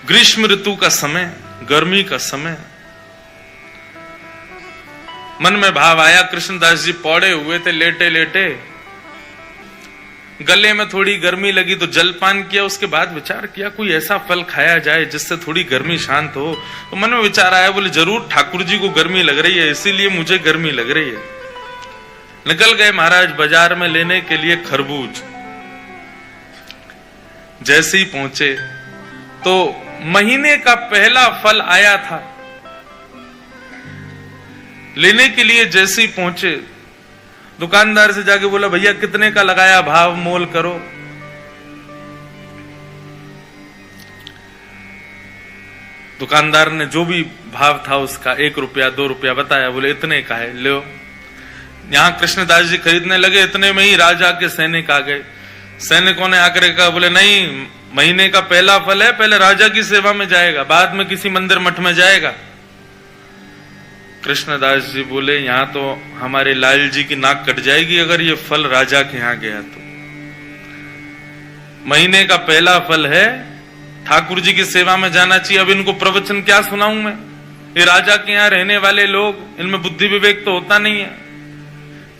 ग्रीष्म ऋतु का समय, गर्मी का समय। मन में भाव आया, कृष्णदास जी पौड़े हुए थे लेटे लेटे, गले में थोड़ी गर्मी लगी तो जलपान किया। उसके बाद विचार किया कोई ऐसा फल खाया जाए जिससे थोड़ी गर्मी शांत हो। तो मन में विचार आया, बोले जरूर ठाकुर जी को गर्मी लग रही है, इसीलिए मुझे गर्मी लग रही है। निकल गए महाराज बाजार में लेने के लिए खरबूज। जैसे ही पहुंचे तो महीने का पहला फल आया था। लेने के लिए जैसे ही पहुंचे, दुकानदार से जाके बोला भैया कितने का लगाया, भाव मोल करो। दुकानदार ने जो भी भाव था उसका 1 रुपया 2 रुपया बताया। बोले इतने का है, लो। यहां कृष्णदास जी खरीदने लगे, इतने में ही राजा के सैनिक आ गए। सैनिकों ने आकर कहा, बोले नहीं, महीने का पहला फल है, पहले राजा की सेवा में जाएगा, बाद में किसी मंदिर मठ में जाएगा। कृष्णदास जी बोले यहां तो हमारे लाल जी की नाक कट जाएगी अगर ये फल राजा के यहां गया तो। महीने का पहला फल है, ठाकुर जी की सेवा में जाना चाहिए। अब इनको प्रवचन क्या सुनाऊं मैं? ये राजा के यहां रहने वाले लोग, इनमें बुद्धि विवेक तो होता नहीं है,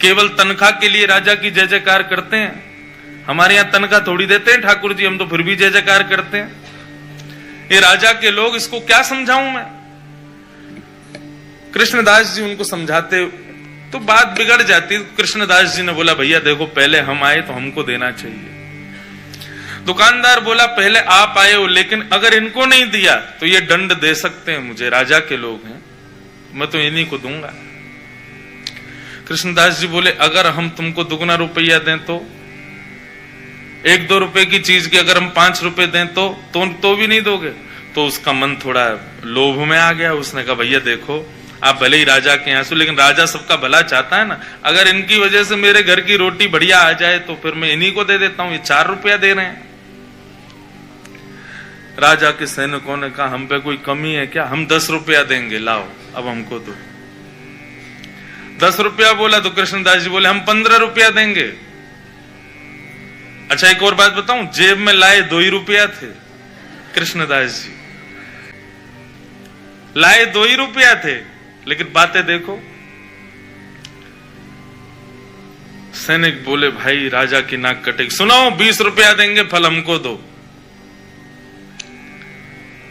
केवल तनख्वाह के लिए राजा की जय जयकार करते हैं। हमारे यहां तनख्वाह थोड़ी देते हैं ठाकुर जी, हम तो फिर भी जय जयकार करते हैं। ये राजा के लोग, इसको क्या समझाऊं मैं? कृष्णदास जी उनको समझाते तो बात बिगड़ जाती। कृष्णदास जी ने बोला भैया देखो, पहले हम आए तो हमको देना चाहिए। दुकानदार बोला पहले आप आए हो, लेकिन अगर इनको नहीं दिया तो ये दंड दे सकते हैं मुझे, राजा के लोग हैं, मैं तो इन्हीं को दूंगा। कृष्णदास जी बोले अगर हम तुमको दुगना रुपया दें तो, 1-2 रुपए की चीज की अगर हम 5 रुपए दें तो भी नहीं दोगे? तो उसका मन थोड़ा लोभ में आ गया। उसने कहा भैया देखो, आप भले ही राजा के यहाँ से, लेकिन राजा सबका भला चाहता है ना। अगर इनकी वजह से मेरे घर की रोटी बढ़िया आ जाए तो फिर मैं इन्हीं को दे देता हूं, ये 4 रुपया दे रहे हैं। राजा के सैनिकों ने कहा हम पे कोई कमी है क्या, हम 10 रुपया देंगे, लाओ अब हमको दो। 10 रुपया बोला तो कृष्णदास जी बोले हम 15 रुपया देंगे। अच्छा एक और बात बताऊं, जेब में लाए 2 ही रुपया थे। कृष्णदास जी लाए 2 ही रुपया थे, लेकिन बातें देखो। सैनिक बोले भाई राजा की नाक कटेगी, सुनो 20 रुपया देंगे, फल हमको दो।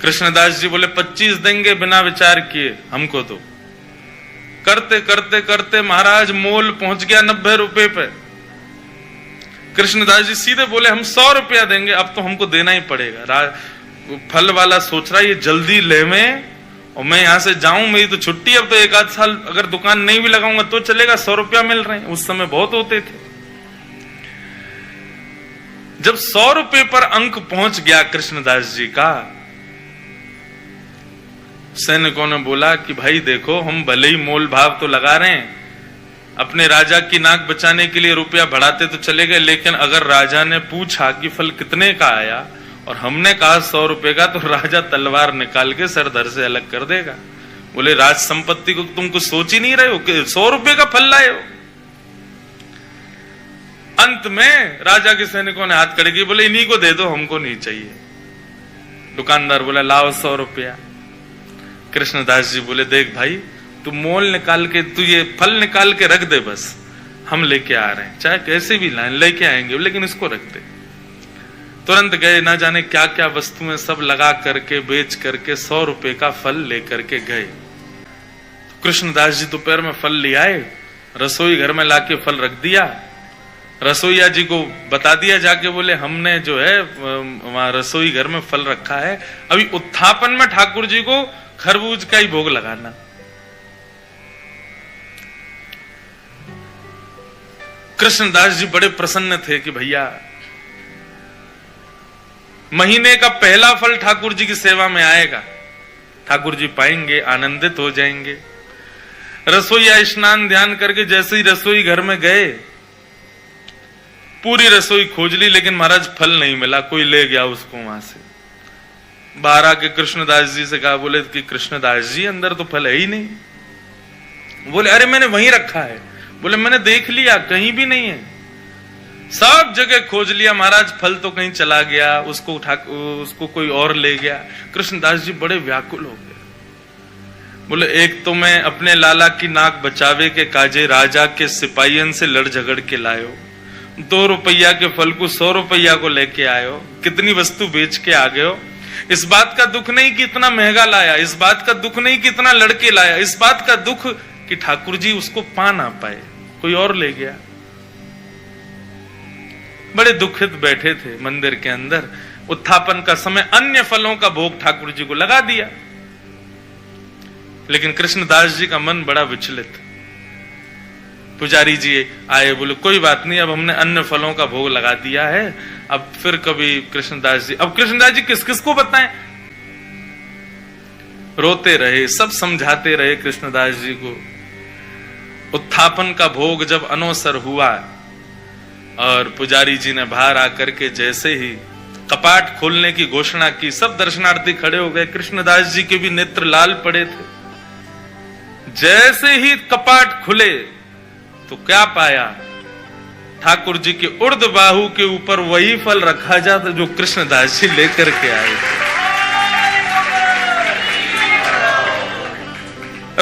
कृष्णदास जी बोले 25 देंगे बिना विचार किए, हमको दो। करते करते करते महाराज मोल पहुंच गया 90 रुपए पे। कृष्णदास जी सीधे बोले हम 100 रुपया देंगे, अब तो हमको देना ही पड़ेगा। फल वाला सोच रहा है ये जल्दी ले में, और मैं यहां से जाऊं, मेरी तो छुट्टी, अब तो 1-8 साल अगर दुकान नहीं भी लगाऊंगा तो चलेगा, 100 रुपया मिल रहे हैं, उस समय बहुत होते थे। जब 100 रुपए पर अंक पहुंच गया कृष्णदास जी का, सैनिकों ने बोला कि भाई देखो हम भले ही मोल भाव तो लगा रहे हैं, अपने राजा की नाक बचाने के लिए रुपया बढ़ाते तो चले गए, लेकिन अगर राजा ने पूछा कि फल कितने का आया और हमने कहा 100 रुपए का, तो राजा तलवार निकाल के सर धर से अलग कर देगा। बोले राज संपत्ति को तुम कुछ सोच ही नहीं रहे हो कि 100 रुपए का फल लाए हो। अंत में राजा के सैनिकों ने हाथ खड़े किए, बोले इन्हीं को दे दो, हमको नहीं चाहिए। दुकानदार बोला लाओ 100 रुपया। कृष्णदास जी बोले देख भाई, तू मोल निकाल के, तू ये फल निकाल के रख दे, बस हम लेके आ रहे हैं, चाहे कैसे भी लाएं लेके आएंगे, लेकिन इसको रख दे। तुरंत गए, ना जाने क्या क्या वस्तुएं सब लगा करके बेच करके 100 रुपए का फल लेकर के गए। कृष्णदास जी दोपहर में फल ले आए, रसोई घर में लाके फल रख दिया। रसोईया जी को बता दिया जाके, बोले हमने जो है वहां रसोई घर में फल रखा है, अभी उत्थापन में ठाकुर जी को खरबूज का ही भोग लगाना। कृष्णदास जी बड़े प्रसन्न थे कि भैया महीने का पहला फल ठाकुर जी की सेवा में आएगा, ठाकुर जी पाएंगे, आनंदित हो जाएंगे। रसोईया स्नान ध्यान करके जैसे ही रसोई घर में गए, पूरी रसोई खोज ली, लेकिन महाराज फल नहीं मिला, कोई ले गया उसको वहां से। बाहर आके कृष्णदास जी से कहा, बोले कि कृष्णदास जी अंदर तो फल है ही नहीं। बोले अरे मैंने वहीं रखा है। बोले मैंने देख लिया, कहीं भी नहीं है। सब जगह खोज लिया महाराज, फल तो कहीं चला गया, उसको उठा, उसको कोई और ले गया। कृष्णदास जी बड़े व्याकुल हो गए। बोले एक तो मैं अपने लाला की नाक बचावे के काजे राजा के सिपाहियन से लड़ झगड़ के लायो, 2 रुपया के फल को 100 रुपया को लेके आयो, कितनी वस्तु बेच के आ गयो। इस बात का दुख नहीं कि इतना महंगा लाया, इस बात का दुख नहीं कि इतना लड़के लाया, इस बात का दुख कि ठाकुर जी उसको पा ना पाए, कोई और ले गया। बड़े दुखित बैठे थे मंदिर के अंदर। उत्थापन का समय, अन्य फलों का भोग ठाकुर जी को लगा दिया, लेकिन कृष्णदास जी का मन बड़ा विचलित। पुजारी जी आए, बोले कोई बात नहीं, अब हमने अन्य फलों का भोग लगा दिया है, अब फिर कभी कृष्णदास जी, अब कृष्णदास जी किस किस को बताएं। रोते रहे, सब समझाते रहे कृष्णदास जी को। उत्थापन का भोग जब अनवसर हुआ और पुजारी जी ने बाहर आकर के जैसे ही कपाट खोलने की घोषणा की, सब दर्शनार्थी खड़े हो गए। कृष्णदास जी के भी नेत्र लाल पड़े थे। जैसे ही कपाट खुले तो क्या पाया, ठाकुर जी के उर्ध बाहु के ऊपर वही फल रखा जाता जो कृष्णदास जी लेकर के आए थे।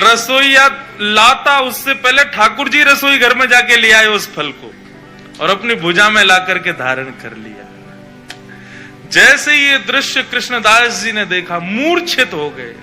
रसोईया लाता उससे पहले ठाकुर जी रसोई घर में जाके ले आए उस फल को और अपनी भुजा में ला करके धारण कर लिया। जैसे ये दृश्य कृष्णदास जी ने देखा, मूर्छित हो गए।